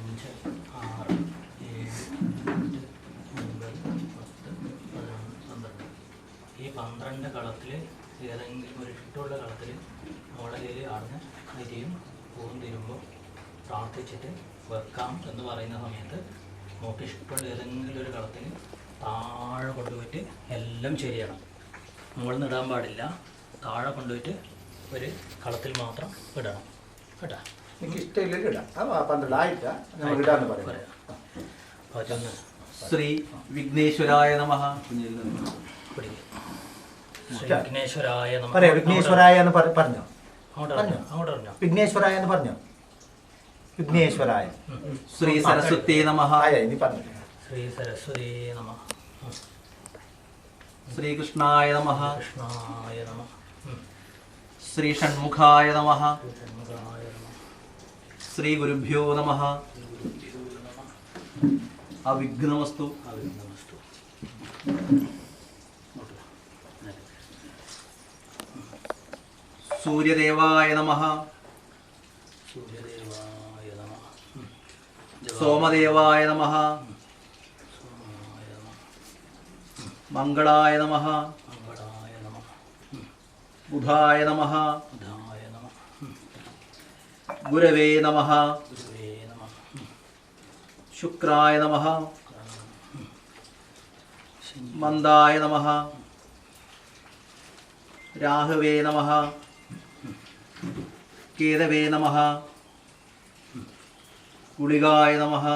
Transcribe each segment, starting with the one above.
6, 7, 8, 9, 10, 11, 12. ഈ 12 കളത്തിൽ ഏതെങ്കിലും ഒരു ഇഷ്ടമുള്ള കളത്തിൽ നമ്മുടെ കയ്യിൽ ആടുന്ന അരിയും പൂവും തരുമ്പോൾ പ്രാർത്ഥിച്ചിട്ട് വെക്കാം എന്ന് പറയുന്ന സമയത്ത് നമുക്ക് ഇഷ്ടമുള്ള ഏതെങ്കിലും ഒരു കളത്തിൽ താഴെ കൊണ്ടുപോയിട്ട് എല്ലാം ശരിയാണ്. മുകളിൽ നിന്ന് ഇടാൻ പാടില്ല, താഴെ കൊണ്ടുപോയിട്ട് ഒരു കളത്തിൽ മാത്രം ഇടണം കേട്ടോ. എനിക്ക് ഇഷ്ടമില്ലെങ്കിൽ ഇടാം. 12 ആയിട്ടാ നമ്മൾ ഇടാന്ന് പറയാം. ശ്രീ വിഘ്നേശ്വരായ നമഃ. വിഘ്നേശ്വരായ നമഃ. വിഘ്നേശ്വരായ എന്ന് പറഞ്ഞോ? അങ്ങോട്ട് പറഞ്ഞോ. വിഘ്നേശ്വരായ എന്ന് പറഞ്ഞോ? വിഘ്നേശ്വരായ. ശ്രീ സരസ്വതി നമഃ. ഇനി പറഞ്ഞു. ശ്രീ സരസ്വതി നമഃ. ശ്രീകൃഷ്ണായ നമഃ. കൃഷ്ണായ നമഃ. ശ്രീ ഷൺമുഖായ നമഃ. ഷൺമുഖായ നമഃ. ശ്രീ ഗുരുഭ്യോ നമഃ. അവിഘ്നമസ്തു. അവിഘ്നമസ്തു. സൂര്യദേവായ നമഃ. സൂര്യദേവായ നമഃ. സോമദേവായ നമഃ. സോമായ നമഃ. മംഗളായ നമഃ. മംഗളായ നമഃ. ബുധായ നമഃ. ബുധായ നമഃ. ഗുരവേ നമഃ. ഗുരുവേ നമഃ. ശുക്രായ നമഃ. മന്ദായ നമഃ. രാഹവേ നമഃ. കേതവേ നമഃ. കുളികായ നമഃ.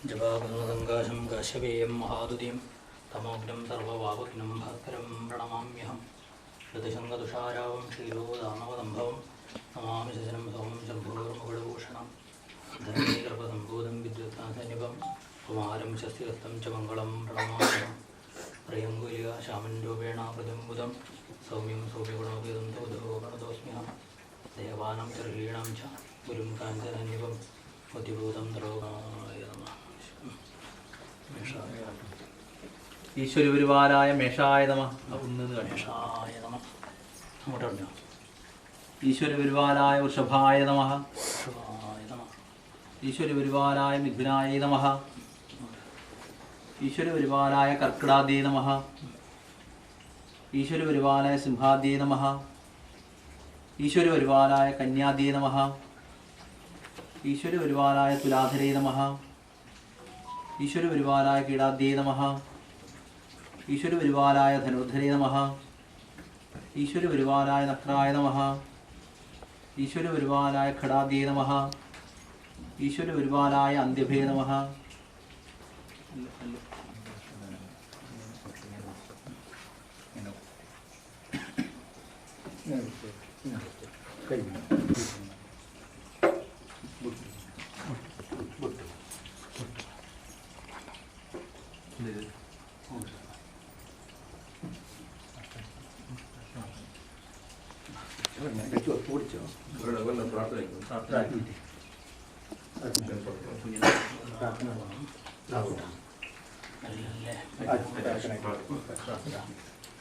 ജപാകുലസങ്കാശം കാശ്യപേയം മഹാതുര്യം തമോഗ്നം സർവവാപഘ്നം ഭാസ്കരം പ്രണമാമ്യഹം. ഋതുശങ്കതുഷാരാവം ക്ഷീരോദാനവദംഭവം നമാമി ശശനം സോമം ശംഭൂർമുകുളഭൂഷണം. ധരണീകർപ്പസംഭൂതം വിദ്യുത്നാഥനിപം കുമാരം ശസ്തിഹസ്തം ച മംഗളം പ്രണമാമ്യഹം. പ്രിയങ്കുലിക ശ്യാമൻ രൂപേണ പ്രതിംബുധം സൗമ്യം സൗമ്യഗുണോപേതം തൗധോ ഗണതോസ്മ്യഹം. ദേവാനം ചർഹീണം ച ഗുരും കാഞ്ചനനിപം ബുദ്ധിഭൂതം ദ്രോഗായ നമഃ. ഈശ്വരഗുരുവാരായ മേഷായ നമഃ. മേഷായ നമഃ. അങ്ങോട്ട് പറഞ്ഞോ. ഈശ്വരഗുരുവാരായ വൃഷഭായ നമഃ. വൃഷഭായ നമഃ. ഈശ്വരഗുരുവാരായ മിഥുനായ നമഃ. ഈശ്വരഗുരുവാരായ കർക്കിടാദേ നമഃ. ഈശ്വരഗുരുവാരായ സിംഹാദേ നമഃ. ഈശ്വരഗുരുവാരായ കന്യാദേ നമഃ. ഈശ്വരഗുരുവാരായ തുലാധരേ നമഃ. ഈശ്വരഗുരുവാരായ കീടാദേ നമഃ. ഈശ്വരഗുരുവാരായ ധനുർധരേ നമഃ. ഈശ്വരഗുരുവാരായ നക്രായ നമഃ. ഈശ്വരഗുരുവാരായ ഖടാദേ നമഃ. ഈശ്വരഗുരുവാരായ അന്ത്യഭേ നമഃ.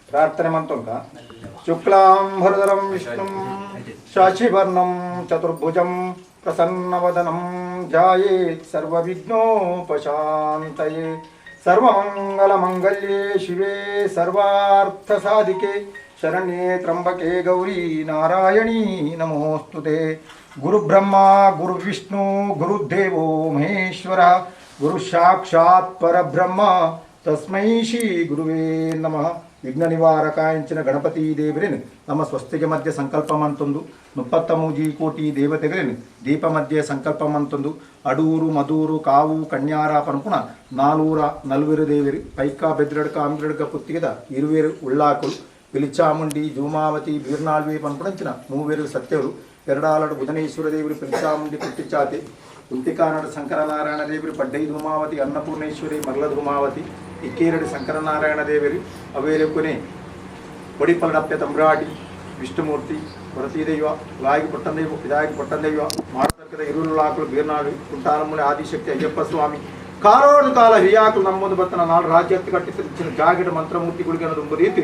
പ്രാർത്ഥന മന്ത്രം ശുക്ലാംബരധരം വിഷ്ണും ശശിവർണം ചതുർഭുജം പ്രസന്നവദനം ധ്യായേത് സർവവിഘ്നോപശാന്തയേ. സർവമംഗളമംഗല്യേ ശിവേ സർവാർത്ഥസാധികേ ശരണ്യേ ത്രംബകേ ഗൗരീ നാരായണീ നമോസ്തുതേ. ഗുരുബ്രഹ്മാ ഗുരുവിഷ്ണു ഗുരുദേവോ മഹേശ്വര ഗുരു സാക്ഷാത് പരബ്രഹ്മ തസ്മൈ ശ്രീ ഗുരുവേ നമഃ. ವಿಘ್ನ ನಿವಾರಕಾಯಂಚಿನ ಗಣಪತಿ ದೇವರೇನು ನಮ್ಮ ಸ್ವಸ್ತಿಗೆ ಮಧ್ಯೆ ಸಂಕಲ್ಪ ಮಂತೊಂದು 33 ಕೋಟಿ ದೇವತೆಗಳೇನು ದೀಪ ಮಧ್ಯೆ ಸಂಕಲ್ಪ ಮಂತೊಂದು ಅಡೂರು ಮದೂರು ಕಾವು ಕನ್ಯಾರ ಪನ್ಪುಣ 440 ದೇವರಿ ಪೈಕ ಬೆದ್ರಡ್ಕ ಅಂಬಿರಡ್ಕ ಪುತ್ತಿಗೆದ 20 ಉಳ್ಳಾಕುಳು ಪಿಲಿಚಾಮುಂಡಿ ಜೂಮಾವತಿ ಬೀರ್ನಾಳ್ವಿ ಪನ್ಪುಣಂಚಿನ 30 ಸತ್ಯವರು ಎರಡಾಲಡು ಬುಧನೇಶ್ವರ ದೇವರು ಪಿಲಿಚಾಮುಂಡಿ ಕುಟ್ಟಿಚಾತೆ ಕುಂಟಿಕಾನಡ ಶಂಕರನಾರಾಯಣ ದೇವರು ಪಡ್ಡೈ ಧೂಮಾವತಿ ಅನ್ನಪೂರ್ಣೇಶ್ವರಿ ಮರ್ಲ ಧೂಮಾವತಿ ಇಕ್ಕೇರಡು ಶಂಕರನಾರಾಯಣ ದೇವರು ಅವೇರಕೊನೆ ಕೊಡಿಪಲ್ಲಡಪ್ಪ ತಂಬ್ರಾಟಿ ವಿಷ್ಣುಮೂರ್ತಿ ಹೊರತಿ ದೈವ ಲಾಗಿ ಪೊಟ್ಟನ್ ದೈವ ಇದಾಗಿ ಪೊಟ್ಟನ್ ದೈವ ಮಾಡತಕ್ಕದ ಇರುಳಾಕಲು ಬೀರ್ನಾಡು ಕುಂಟಾಲಮೂಲೆ ಆದಿಶಕ್ತಿ ಅಯ್ಯಪ್ಪ ಸ್ವಾಮಿ ಕಾಲೋಡು ಕಾಲ ಹಿರಿಯಾಕಲು ನಮ್ಮೊಂದು ಬತ್ತನ ನಾಡು ರಾಜ್ಯಕ್ಕೆ ಕಟ್ಟಿಸಿದ ಜಾಗಿಡ ಮಂತ್ರಮೂರ್ತಿಗಳಿಗೆ ಅನ್ನೋದು ರೀತಿ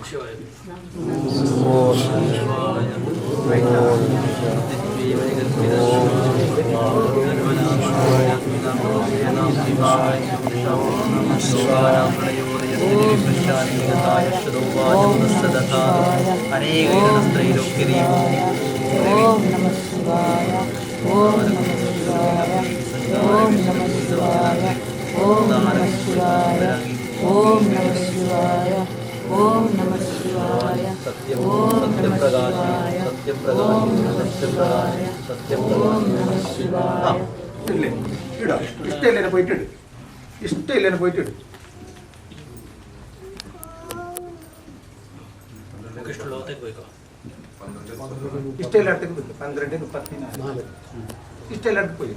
ഓം നമഃ ശിവായ ഓം നമഃ ശിവായ ഓം നമഃ ശിവായ ഓം നമഃ ശിവായ ഓം നമഃ ശിവായ ഓം നമഃ ശിവായ ഓം നമഃ ശിവായ ഓം നമഃ ശിവായ ഓം നമഃ ശിവായ. ഇല്ലേ ഇടാം. ഇഷ്ടമില്ലേനെ പോയിട്ട് ഇട്. ഇഷ്ടമില്ലേനെ പോയിട്ട് ഇട്. നമുക്ക് ഇഷ്ടമുള്ളത്തേക്ക് പോയിക്കോ. ഇഷ്ടമില്ലാടത്തേക്ക് പോയി 12:34 ഇഷ്ടമില്ലാടത്ത് പോയി.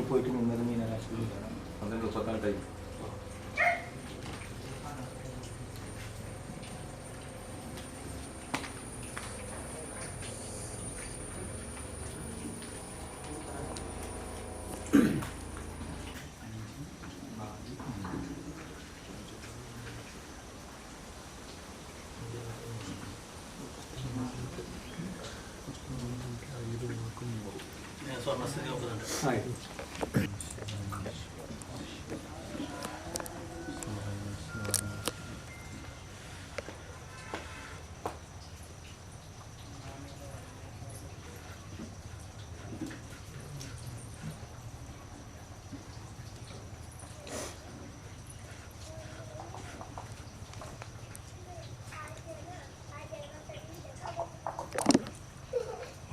പോയിട്ട് നിന്നത് മീനരാശി സ്വർണ്ണസ്ഥിതി നോക്കുന്നുണ്ട്.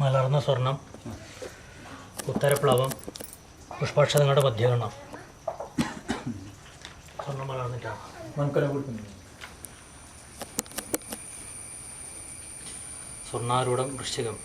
മലർന്ന സ്വർണം, ഉത്തരപ്ലവം, പുഷ്പാക്ഷതങ്ങളുടെ മധ്യഗണ്ണം. സ്വർണം മലർന്നിട്ടാണ് മനക്കര കൊടുക്കുന്നു. സ്വർണ്ണാരൂഢം വൃശ്ചികം.